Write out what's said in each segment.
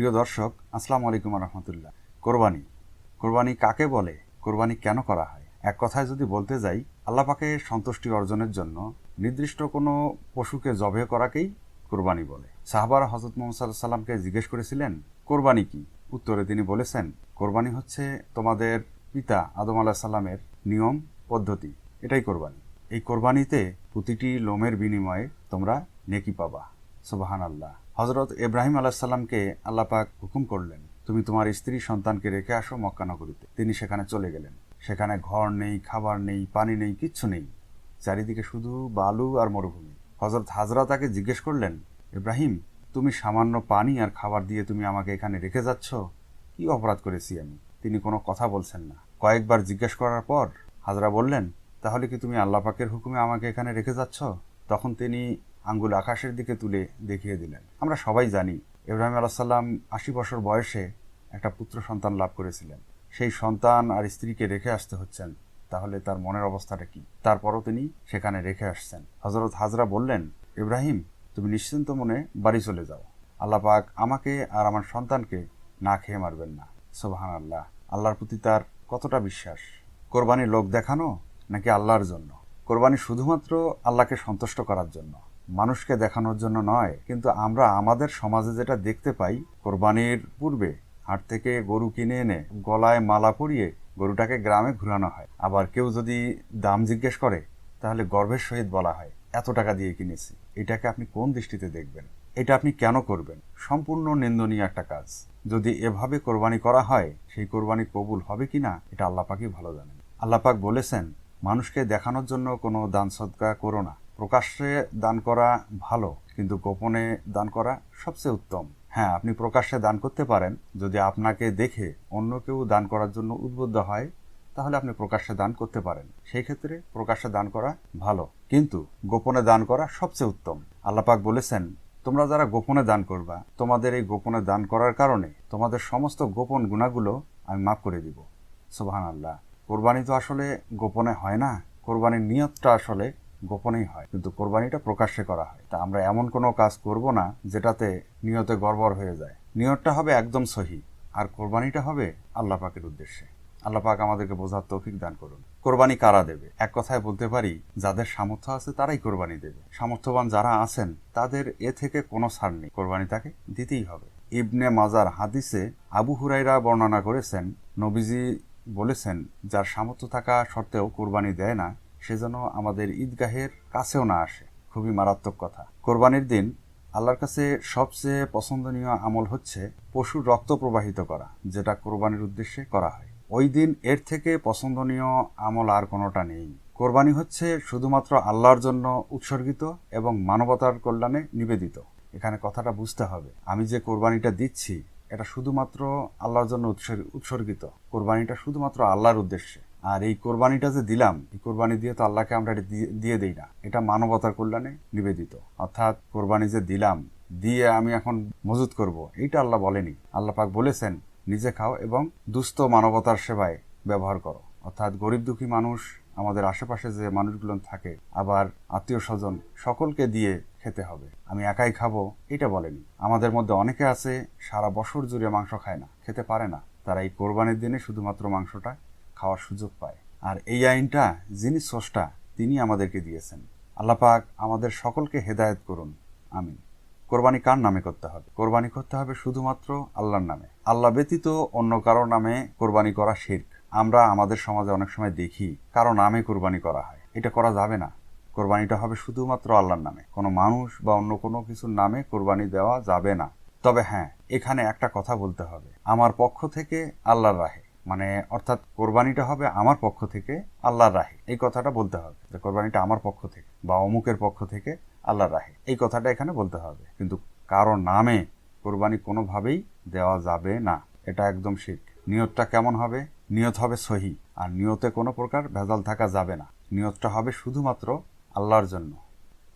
প্রিয় দর্শক, আসসালামু আলাইকুম রহমতুল্লাহ। কোরবানি কোরবানি কাকে বলে, কোরবানি কেন করা হয়? এক কথায় যদি বলতে যাই, আল্লাহ পাকের সন্তুষ্টি অর্জনের জন্য নির্দিষ্ট কোনো পশুকে জবে করাকেই কোরবানি বলে। সাহাবারা হযরত মুহাম্মদ সাল্লাল্লাহু আলাইহি সাল্লামকে জিজ্ঞেস করেছিলেন, কোরবানি কি? উত্তরে তিনি বলেছেন, কোরবানি হচ্ছে তোমাদের পিতা আদম আলাইহিস সালামের নিয়ম পদ্ধতি, এটাই কোরবানি। এই কোরবানিতে প্রতিটি লোমের বিনিময়ে তোমরা নেকি পাবা। সুবহানাল্লাহ। হযরত ইব্রাহিম আলাইহিস সালামকে আল্লাহ পাক হুকুম করলেন, তুমি তোমার স্ত্রী সন্তানকে রেখে আসো মক্কা নগরীতে। তিনি সেখানে চলে গেলেন। সেখানে ঘর নেই, খাবার নেই, পানি নেই, কিচ্ছু নেই। চারিদিকে শুধু বালু আর মরুভূমি। হযরত হাজরা তাকে জিজ্ঞেস করলেন, ইব্রাহিম, তুমি সামান্য পানি আর খাবার দিয়ে তুমি আমাকে এখানে রেখে যাচ্ছ? কি অপরাধ করেছি আমি? তিনি কোনো কথা বলছেন না। কয়েকবার জিজ্ঞেস করার পর হাজরা বললেন, তাহলে কি তুমি আল্লাহ পাকের হুকুমে আমাকে এখানে রেখে যাচ্ছ? তখন তিনি আঙ্গুল আকাশের দিকে তুলে দেখিয়ে দিলেন। আমরা সবাই জানি ইব্রাহিম আলাইহিস সালাম ৮০ বছর বয়সে একটা পুত্র সন্তান লাভ করেছিলেন। সেই সন্তান আর স্ত্রীকে রেখে আসতে হচ্ছেন, তাহলে তার মনের অবস্থাটা কি? তারপরও তিনি সেখানে রেখে আসছেন। হযরত হাজরা বললেন, ইব্রাহিম, তুমি নিশ্চিন্ত মনে বাড়ি চলে যাও। আল্লাহ পাক আমাকে আর আমার সন্তানকে না খেয়ে মারবেন না। সুবহানাল্লাহ। আল্লাহর প্রতি তার কতটা বিশ্বাস! কোরবানি লোক দেখানো নাকি আল্লাহর জন্য? কোরবানি শুধুমাত্র আল্লাহকে সন্তুষ্ট করার জন্য, মানুষকে দেখানোর জন্য নয়। কিন্তু আমরা আমাদের সমাজে যেটা দেখতে পাই, কোরবানির পূর্বে হাট থেকে গরু কিনে এনে গলায় মালা পরিয়ে গরুটাকে গ্রামে ঘুরানো হয়। আবার কেউ যদি দাম জিজ্ঞেস করে, তাহলে গর্বের সহিত বলা হয়, এত টাকা দিয়ে কিনেছি। এটাকে আপনি কোন দৃষ্টিতে দেখবেন? এটা আপনি কেন করবেন? সম্পূর্ণ নিন্দনীয় একটা কাজ। যদি এভাবে কোরবানি করা হয়, সেই কোরবানি কবুল হবে কিনা এটা আল্লাহ পাকই ভালো জানেন। আল্লাহ পাক বলেছেন, মানুষকে দেখানোর জন্য কোনো দান সদকা করো না। প্রকাশ্যে দান করা ভালো, কিন্তু গোপনে দান করা সবচেয়ে উত্তম। হ্যাঁ, আপনি প্রকাশ্যে দান করতে পারেন। যদি আপনাকে দেখে অন্য কেউ দান করার জন্য উদ্বুদ্ধ হয়, তাহলে আপনি প্রকাশ্যে দান করতে পারেন। সেই ক্ষেত্রে প্রকাশ্যে দান করা ভালো, কিন্তু গোপনে দান করা সবচেয়ে উত্তম। আল্লাহ পাক বলেছেন, তোমরা যারা গোপনে দান করবা, তোমাদের এই গোপনে দান করার কারণে তোমাদের সমস্ত গোপন গুনাহগুলো আমি মাফ করে দিব। সুবহানাল্লাহ। কোরবানি তো আসলে গোপনে হয় না। কোরবানির নিয়তটা আসলে গোপনেই হয়, কিন্তু কোরবানিটা প্রকাশ্যে করা হয়। তা আমরা এমন কোনো কাজ করব না যেটাতে নিয়তে গড়বড় হয়ে যায়। নিয়তটা হবে একদম সহি, আর কোরবানিটা হবে আল্লাহ পাকের উদ্দেশ্যে। আল্লাহ পাক আমাদেরকে বোঝার তৌফিক দান করুন। কোরবানি কারা দেবে? এক কথায় বলতে পারি, যাদের সামর্থ্য আছে তারাই কোরবানি দেবে। সামর্থ্যবান যারা আছেন তাদের এ থেকে কোনো ছাড় নেই, কোরবানি তাকে দিতেই হবে। ইবনে মাজার হাদিসে আবু হুরাইরা বর্ণনা করেছেন, নবীজি বলেছেন, যার সামর্থ্য থাকা সত্ত্বেও কোরবানি দেয় না, সে যেন আমাদের ঈদগাহের কাছেও না আসে। খুবই মারাত্মক কথা। কোরবানির দিন আল্লাহর কাছে সবচেয়ে পছন্দনীয় আমল হচ্ছে পশুর রক্ত প্রবাহিত করা, যেটা কোরবানির উদ্দেশ্যে করা হয়। ওই দিন এর থেকে পছন্দনীয় আমল আর কোনোটা নেই। কোরবানি হচ্ছে শুধুমাত্র আল্লাহর জন্য উৎসর্গিত এবং মানবতার কল্যাণে নিবেদিত। এখানে কথাটা বুঝতে হবে, আমি যে কোরবানিটা দিচ্ছি এটা শুধুমাত্র আল্লাহর জন্য উৎসর্গিত। কোরবানিটা শুধুমাত্র আল্লাহর উদ্দেশ্যে। আর এই কোরবানিটা যে দিলাম, এই কোরবানি দিয়ে তো আল্লাহকে আমরা দিয়ে দেই না, এটা মানবতার কল্যাণে নিবেদিত। অর্থাৎ কোরবানি যে দিলাম, দিয়ে আমি এখন মজুত করব, এইটা আল্লাহ বলেনি। আল্লাহ পাক বলেছেন, নিজে খাও এবং দুস্থ মানবতার সেবায় ব্যবহার করো। অর্থাৎ গরিব দুঃখী মানুষ, আমাদের আশেপাশে যে মানুষগুলো থাকে, আবার আত্মীয় স্বজন, সকলকে দিয়ে খেতে হবে। আমি একাই খাবো এটা বলেনি। আমাদের মধ্যে অনেকে আছে সারা বছর জুড়ে মাংস খায় না, খেতে পারে না। তারা এই কোরবানির দিনে শুধুমাত্র মাংসটা খাওয়ার সুযোগ পায়। আর এই আইনটা যিনি স্রষ্টা, তিনি আমাদেরকে দিয়েছেন। আল্লাহ পাক আমাদের সকলকে হেদায়েত করুন, আমিন। কোরবানি কার নামে করতে হবে? কোরবানি করতে হবে শুধুমাত্র আল্লাহর নামে। আল্লাহ ব্যতীত অন্য কারো নামে কোরবানি করা শিরক। আমরা আমাদের সমাজে অনেক সময় দেখি কারো নামে কোরবানি করা হয়। এটা করা যাবে না। কোরবানিটা হবে শুধুমাত্র আল্লাহর নামে। কোনো মানুষ বা অন্য কোনো কিছুর নামে কোরবানি দেওয়া যাবে না। তবে হ্যাঁ, এখানে একটা কথা বলতে হবে, আমার পক্ষ থেকে আল্লাহর রাহে, মানে অর্থাৎ কোরবানিটা হবে আমার পক্ষ থেকে আল্লাহর রাহে। এই কথাটা বলতে হবে যে কোরবানিটা আমার পক্ষ থেকে বা অমুকের পক্ষ থেকে আল্লাহর রাহে, এই কথাটা এখানে বলতে হবে। কিন্তু কারো নামে কোরবানি কোনোভাবেই দেওয়া যাবে না, এটা একদম শিরক। নিয়তটা কেমন হবে? নিয়ত হবে সহি, আর নিয়তে কোনো প্রকার ভেজাল থাকা যাবে না। নিয়তটা হবে শুধুমাত্র আল্লাহর জন্য।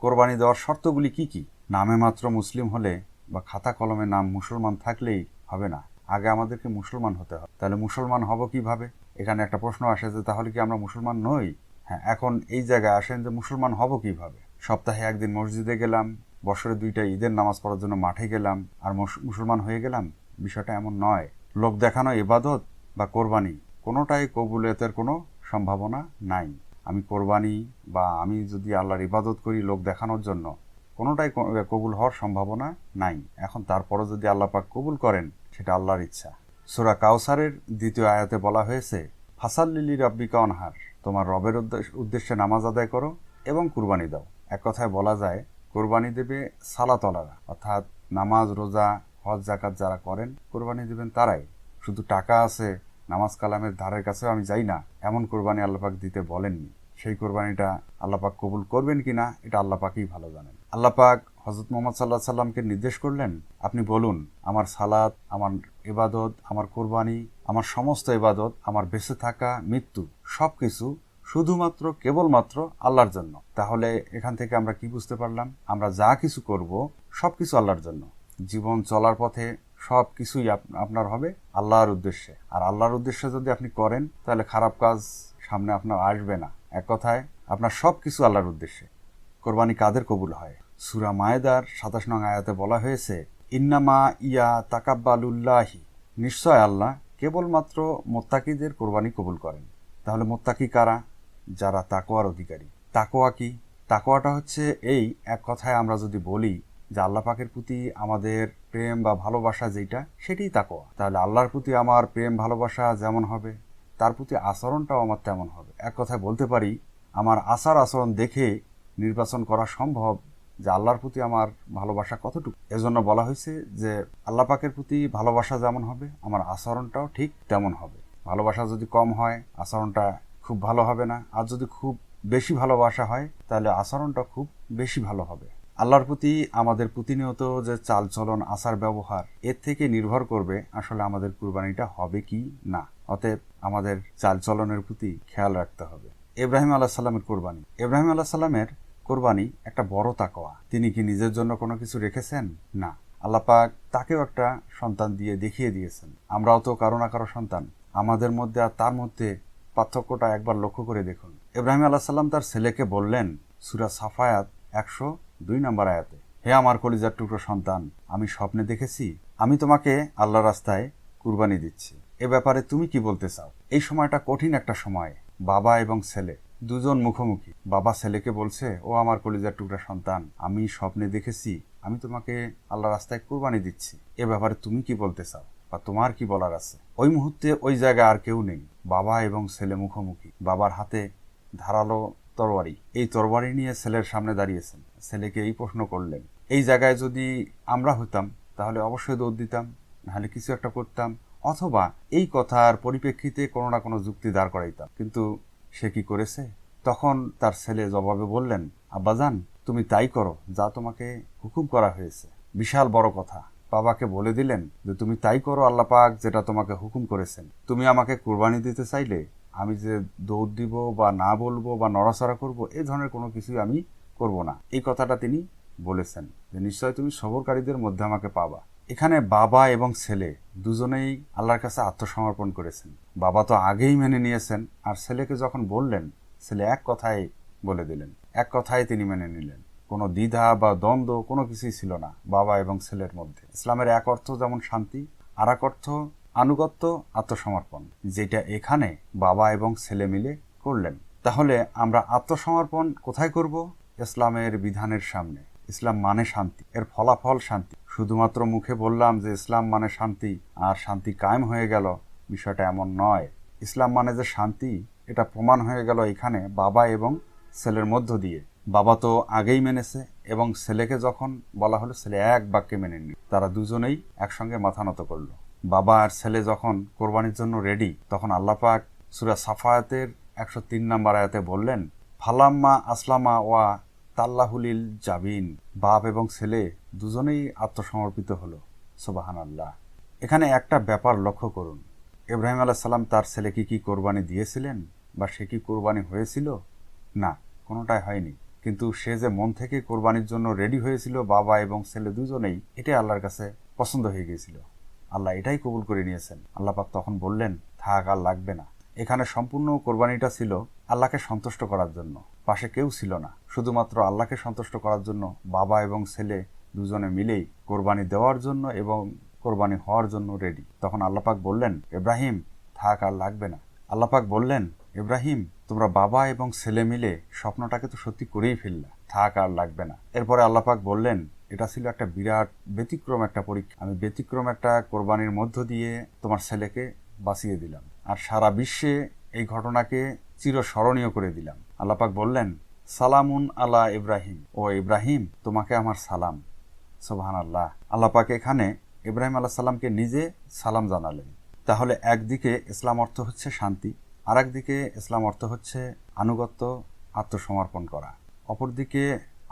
কোরবানি দেওয়ার শর্তগুলি কি কি? নামে মাত্র মুসলিম হলে বা খাতা কলমে নাম মুসলমান থাকলেই হবে না, আগে আমাদেরকে মুসলমান হতে হবে। তাহলে মুসলমান হব কিভাবে? এখানে একটা প্রশ্ন আসে যে তাহলে কি আমরা মুসলমান নই? হ্যাঁ, এখন এই জায়গায় আসেন যে মুসলমান হব কিভাবে। সপ্তাহে একদিন মসজিদে গেলাম, বছরে 2টা ঈদের নামাজ পড়ার জন্য মাঠে গেলাম, আর মুসলমান হয়ে গেলাম? বিষয়টা এমন নয়। লোক দেখানো ইবাদত বা কোরবানি কোনোটাই কবুলিয়তের কোনো সম্ভাবনা নাই। আমি কোরবানি বা আমি যদি আল্লাহর ইবাদত করি লোক দেখানোর জন্য, কোনোটাই কবুল হওয়ার সম্ভাবনা নাই। এখন তারপরও যদি আল্লাহ পাক কবুল করেন, সেটা আল্লাহর ইচ্ছা। সূরা কাউসারের 2য় আয়াতে বলা হয়েছে, ফাসাল্লি রাব্বিকা ওয়ানহার, তোমার রবের উদ্দেশ্যে নামাজ আদায় করো এবং কুরবানি দাও। এক কথায় বলা যায়, কোরবানি দেবে সালাতওয়ালারা, অর্থাৎ নামাজ, রোজা, হজ, যাকাত যারা করেন কোরবানি দেবেন তারাই। শুধু টাকা আছে, নামাজ কালামের ধারের কাছেও আমি যাই না, এমন কোরবানি আল্লাপাক দিতে বলেননি। সেই কোরবানিটা আল্লাপাক কবুল করবেন কিনা এটা আল্লাপাকই ভালো জানেন। আল্লাপাক হযরত মুহাম্মদ সাল্লাল্লাহু আলাইহি সাল্লামকে নির্দেশ করলেন, আপনি বলুন, আমার সালাত, আমার ইবাদত, আমার কোরবানি, আমার সমস্ত ইবাদত, আমার বেঁচে থাকা, মৃত্যু, সবকিছু শুধুমাত্র কেবলমাত্র আল্লাহর জন্য। তাহলে এখান থেকে আমরা কি বুঝতে পারলাম? আমরা যা কিছু করব সবকিছু আল্লাহর জন্য। জীবন চলার পথে সব কিছুই আপনার হবে আল্লাহর উদ্দেশ্যে। আর আল্লাহর উদ্দেশ্যে যদি আপনি করেন, তাহলে খারাপ কাজ সামনে আপনার আসবে না। এক কথায় আপনার সব কিছু আল্লাহর উদ্দেশ্যে। কোরবানি কাদের কবুল হয়? সূরা মায়েদার 27 নং আয়াতে বলা হয়েছে, ইন্নামা ইয়া তাকাব্বালুল্লাহি, নিশ্চয় আল্লাহ কেবলমাত্র মুত্তাকিদের কোরবানি কবুল করেন। তাহলে মুত্তাকি কারা? যারা তাকওয়ার অধিকারী। তাকওয়া কি? তাকওয়াটা হচ্ছে এই, এক কথায় আমরা যদি বলি যে আল্লাহ পাকের প্রতি আমাদের প্রেম বা ভালোবাসা যেটা, সেটাই তাকওয়া। তাহলে আল্লাহর প্রতি আমার প্রেম ভালোবাসা যেমন হবে, তার প্রতি আচরণটাও আমার তেমন হবে। এক কথায় বলতে পারি, আমার আচার আচরণ দেখে নির্বাচন করা সম্ভব যে আল্লাহর প্রতি আমার ভালোবাসা কতটুকু। এজন্য বলা হয়েছে যে আল্লাহ পাকের প্রতি ভালোবাসা যেমন হবে, আমার আচরণটাও ঠিক তেমন হবে। ভালোবাসা যদি কম হয়, আচরণটা খুব ভালো হবে না। আর যদি খুব বেশি ভালোবাসা হয়, তাহলে আচরণটা খুব বেশি ভালো হবে। আল্লাহর প্রতি আমাদের প্রতিনিয়ত যে চালচলন, আচার ব্যবহার, এর থেকে নির্ভর করবে আসলে আমাদের কুরবানিটা হবে কি না। অতএব আমাদের চালচলনের প্রতি খেয়াল রাখতে হবে। ইব্রাহিম আলাইহিস সালামের কোরবানি। ইব্রাহিম আলাইহিস সালামের কোরবানি একটা বড় তাকওয়া। তিনি কি নিজের জন্য কোনো কিছু রেখেছেন? না। আল্লাহ পাক তাকেও একটা সন্তান দিয়ে দেখিয়ে দিয়েছেন। আমরাও তো কারো না কারো সন্তান। আমাদের মধ্যে আর তার মধ্যে পার্থক্যটা একবার লক্ষ্য করে দেখুন। ইব্রাহিম আলাইহিস সালাম তার ছেলেকে বললেন, সূরা সাফায়াত 102 নম্বর আয়াতে, হে আমার কলিজার টুকরো সন্তান, আমি স্বপ্নে দেখেছি আমি তোমাকে আল্লাহর রাস্তায় কুরবানি দিচ্ছি। এ ব্যাপারে তুমি কি বলতে চাও? এই সময়টা কঠিন একটা সময়। বাবা এবং ছেলে দুজন মুখোমুখি। বাবা ছেলেকে বলছে, ও আমার কলিজার টুকরা সন্তান, আমি স্বপ্নে দেখেছি আমি তোমাকে আল্লাহর রাস্তায় কুরবানি দিচ্ছি। এ ব্যাপারে তুমি কি বলতে চাও বা তোমার কি বলার আছে? ওই মুহূর্তে ওই জায়গায় আর কেউ নেই। বাবা এবং ছেলে মুখোমুখি। বাবার হাতে ধারালো তরবারি। এই তরবারি নিয়ে ছেলের সামনে দাঁড়িয়েছেন। ছেলেকে এই প্রশ্ন করলেন। এই জায়গায় যদি আমরা হইতাম, তাহলে অবশ্যই দৌড় দিতাম, নাহলে কিছু একটা করতাম, অথবা এই কথার পরিপ্রেক্ষিতে কোনো না কোনো যুক্তি দাঁড় করাইতাম। কিন্তু সে কি করেছে? তখন তার ছেলে জবাবে বললেন, আব্বাজান, তুমি তাই করো যা তোমাকে হুকুম করা হয়েছে। বিশাল বড় কথা। বাবাকে বলে দিলেন যে তুমি তাই করো আল্লাহ পাক যেটা তোমাকে হুকুম করেছেন। তুমি আমাকে কুরবানি দিতে চাইলে আমি যে দৌড় দিব বা না বলবো বা নড়াচড়া করব, এই ধরনের কোনো কিছুই আমি করব না। এই কথাটা তিনি বলেছেন যে নিশ্চয় তুমি সবরকারীদের মধ্যে আমাকে পাবা। এখানে বাবা এবং ছেলে দুজনেই আল্লাহর কাছে আত্মসমর্পণ করেছেন। বাবা তো আগেই মেনে নিয়েছেন, আর ছেলেকে যখন বললেন, ছেলে এক কথায় বলে দিলেন, এক কথায় তিনি মেনে নিলেন। কোনো দ্বিধা বা দ্বন্দ্ব কোনো কিছুই ছিল না বাবা এবং ছেলের মধ্যে। ইসলামের এক অর্থ যেমন শান্তি, আর এক অর্থ আনুগত্য, আত্মসমর্পণ, যেটা এখানে বাবা এবং ছেলে মিলে করলেন। তাহলে আমরা আত্মসমর্পণ কোথায় করব? ইসলামের বিধানের সামনে। ইসলাম মানে শান্তি, এর ফলাফল শান্তি। শুধুমাত্র মুখে বললাম যে ইসলাম মানে শান্তি আর শান্তি কায়েম হয়ে গেল, বিষয়টা এমন নয়। ইসলাম মানে যে শান্তি, এটা প্রমাণ হয়ে গেল এখানে বাবা এবং ছেলের মধ্য দিয়ে। বাবা তো আগেই মেনেছে, এবং ছেলেকে যখন বলা হলো, ছেলে এক বাক্যে মেনে নিল। তারা দুজনেই একসঙ্গে মাথা নত করল। বাবা আর ছেলে যখন কোরবানির জন্য রেডি, তখন আল্লাহ পাক সূরা সাফায়াতের 103 নম্বর আয়াতে বললেন, ফালাম্মা আসলামা ওয়া তাল্লাহুলিল জাবিন, বাপ এবং ছেলে দুজনেই আত্মসমর্পিত হলো। সুবহানাল্লাহ। এখানে একটা ব্যাপার লক্ষ্য করুন। ইব্রাহিম আলাইহিস সালাম তার ছেলেকে কি কোরবানি দিয়েছিলেন বা সে কি কোরবানি হয়েছিল? না, কোনোটাই হয়নি। কিন্তু সে যে মন থেকে কোরবানির জন্য রেডি হয়েছিল, বাবা এবং ছেলে দুজনেই, এটাই আল্লাহর কাছে পছন্দ হয়ে গিয়েছিল। আল্লাহ এটাই কবুল করে নিয়েছেন। আল্লাহ পাক তখন বললেন, থাক, আর লাগবে না। এখানে সম্পূর্ণ কোরবানিটা ছিল আল্লাহকে সন্তুষ্ট করার জন্য। পাশে কেউ ছিল না, শুধুমাত্র আল্লাহকে সন্তুষ্ট করার জন্য বাবা এবং ছেলে দুজনে মিলেই কোরবানি দেওয়ার জন্য এবং কোরবানি হওয়ার জন্য রেডি। তখন আল্লাহ পাক বললেন, ইব্রাহিম থাক, আর লাগবে না। আল্লাহ পাক বললেন, ইব্রাহিম তোমরা বাবা এবং ছেলে মিলে স্বপ্নটাকে তো সত্যি করেই ফেললা, থাক, আর লাগবে না। এরপরে আল্লাহ পাক বললেন, এটা ছিল একটা বিরাট ব্যতিক্রম একটা পরীক্ষা। আমি ব্যতিক্রম একটা কোরবানির মধ্য দিয়ে তোমার ছেলেকে বাঁচিয়ে দিলাম, আর সারা বিশ্বে এই ঘটনাকে চিরস্মরণীয় করে দিলাম। আল্লাহ পাক বললেন, সালামুন আলা ইব্রাহিম, ও ইব্রাহিম তোমাকে আমার সালাম। সুবহানাল্লাহ। আল্লাহ পাক এখানে ইব্রাহিম আলাইহিস সালামকে নিজে সালাম জানালেন। তাহলে একদিকে ইসলাম অর্থ হচ্ছে শান্তি, আর একদিকে ইসলাম অর্থ হচ্ছে আনুগত্য, আত্মসমর্পণ করা। অপরদিকে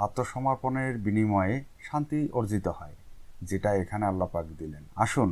আত্মসমর্পণের বিনিময়ে শান্তি অর্জিত হয়, যেটা এখানে আল্লাহ পাক দিলেন। আসুন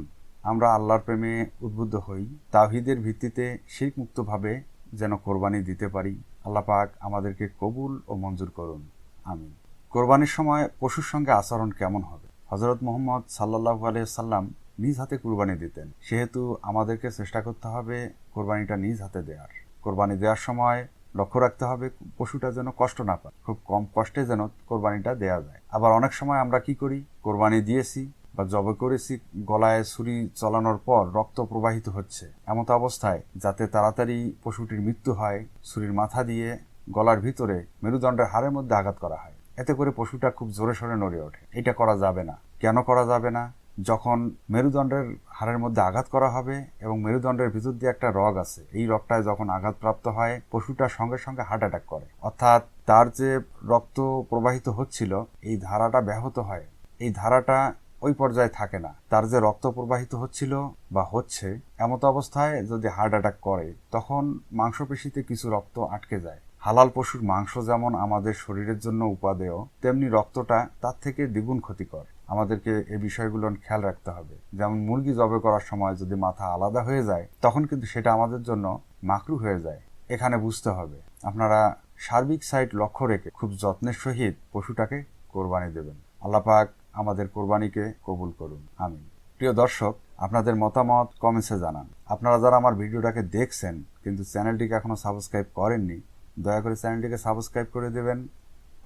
আমরা আল্লাহর প্রেমে উদ্বুদ্ধ হই, তাওহীদের ভিত্তিতে শিরক মুক্তভাবে যেন কোরবানি দিতে পারি। আল্লাহ পাক আমাদেরকে কবুল ও মঞ্জুর করুন, আমিন। কোরবানির সময় পশুর সঙ্গে আচরণ কেমন হবে? হযরত মুহাম্মদ সাল্লাল্লাহু আলাইহি ওয়াসাল্লাম নিজ হাতে কুরবানি দিতেন, সেহেতু আমাদেরকে চেষ্টা করতে হবে কোরবানিটা নিজ হাতে দেওয়ার। কোরবানি দেওয়ার সময় লক্ষ্য রাখতে হবে পশুটা যেন কষ্ট না পায়, খুব কম কষ্টে যেন কোরবানিটা দেওয়া যায়। আবার অনেক সময় আমরা কি করি, কোরবানি দিয়েছি বা জবাই করেছি, গলায় ছুরি চালানোর পর রক্ত প্রবাহিত হচ্ছে, এমত অবস্থায় যাতে তাড়াতাড়ি পশুটির মৃত্যু হয়, ছুরির মাথা দিয়ে গলার ভিতরে মেরুদণ্ডের হাড়ের মধ্যে আঘাত করা হয়, এতে করে পশুটা খুব জোরে সোরে নড়ে ওঠে। এটা করা যাবে না। কেন করা যাবে না? যখন মেরুদণ্ডের হাড়ের মধ্যে আঘাত করা হবে এবং মেরুদণ্ডের ভিতর দিয়ে একটা রগ আছে, এই রগটায় যখন আঘাতপ্রাপ্ত হয়, পশুটার সঙ্গে সঙ্গে হার্ট অ্যাটাক করে, অর্থাৎ তার যে রক্ত প্রবাহিত হচ্ছিল এই ধারাটা ব্যাহত হয়, এই ধারাটা ওই পর্যায়ে থাকে না। তার যে রক্ত প্রবাহিত হচ্ছিল বা হচ্ছে, এমত অবস্থায় যদি হার্ট অ্যাটাক করে, তখন মাংসপেশিতে কিছু রক্ত আটকে যায়। হালাল পশুর মাংস যেমন আমাদের শরীরের জন্য উপাদেয়, তেমনি রক্তটা তার থেকে দ্বিগুণ ক্ষতিকর। আমাদেরকে এই বিষয়গুলো খেয়াল রাখতে হবে। যেমন মুরগি জবাই করার সময় যদি মাথা আলাদা হয়ে যায়, তখন কিন্তু সেটা আমাদের জন্য মাকরুহ হয়ে যায়। এখানে বুঝতে হবে, আপনারা সার্বিক সাইড লক্ষ্য রেখে খুব যত্নের সহিত পশুটাকে কোরবানি দেবেন। আল্লাহ পাক আমাদের কোরবানিকে কবুল করুন, আমিন। প্রিয় দর্শক, আপনাদের মতামত কমেন্টসে জানান। আপনারা যারা আমার ভিডিওটাকে দেখছেন কিন্তু চ্যানেলটিকে এখনো সাবস্ক্রাইব করেননি, দয়া করে চ্যানেলটিকে সাবস্ক্রাইব করে দেবেন,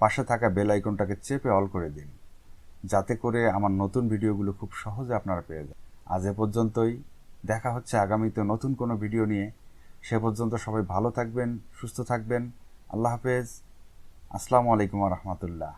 পাশে থাকা বেল আইকনটাকে চেপে অল করে দিন, যাতে করে আমার নতুন ভিডিওগুলো খুব সহজে আপনারা পেয়ে যান। আজ এ পর্যন্তই, দেখা হচ্ছে আগামীতে নতুন কোনো ভিডিও নিয়ে। সে পর্যন্ত সবাই ভালো থাকবেন, সুস্থ থাকবেন। আল্লাহ হাফেজ। আসসালামু আলাইকুম ওয়া রাহমাতুল্লাহ।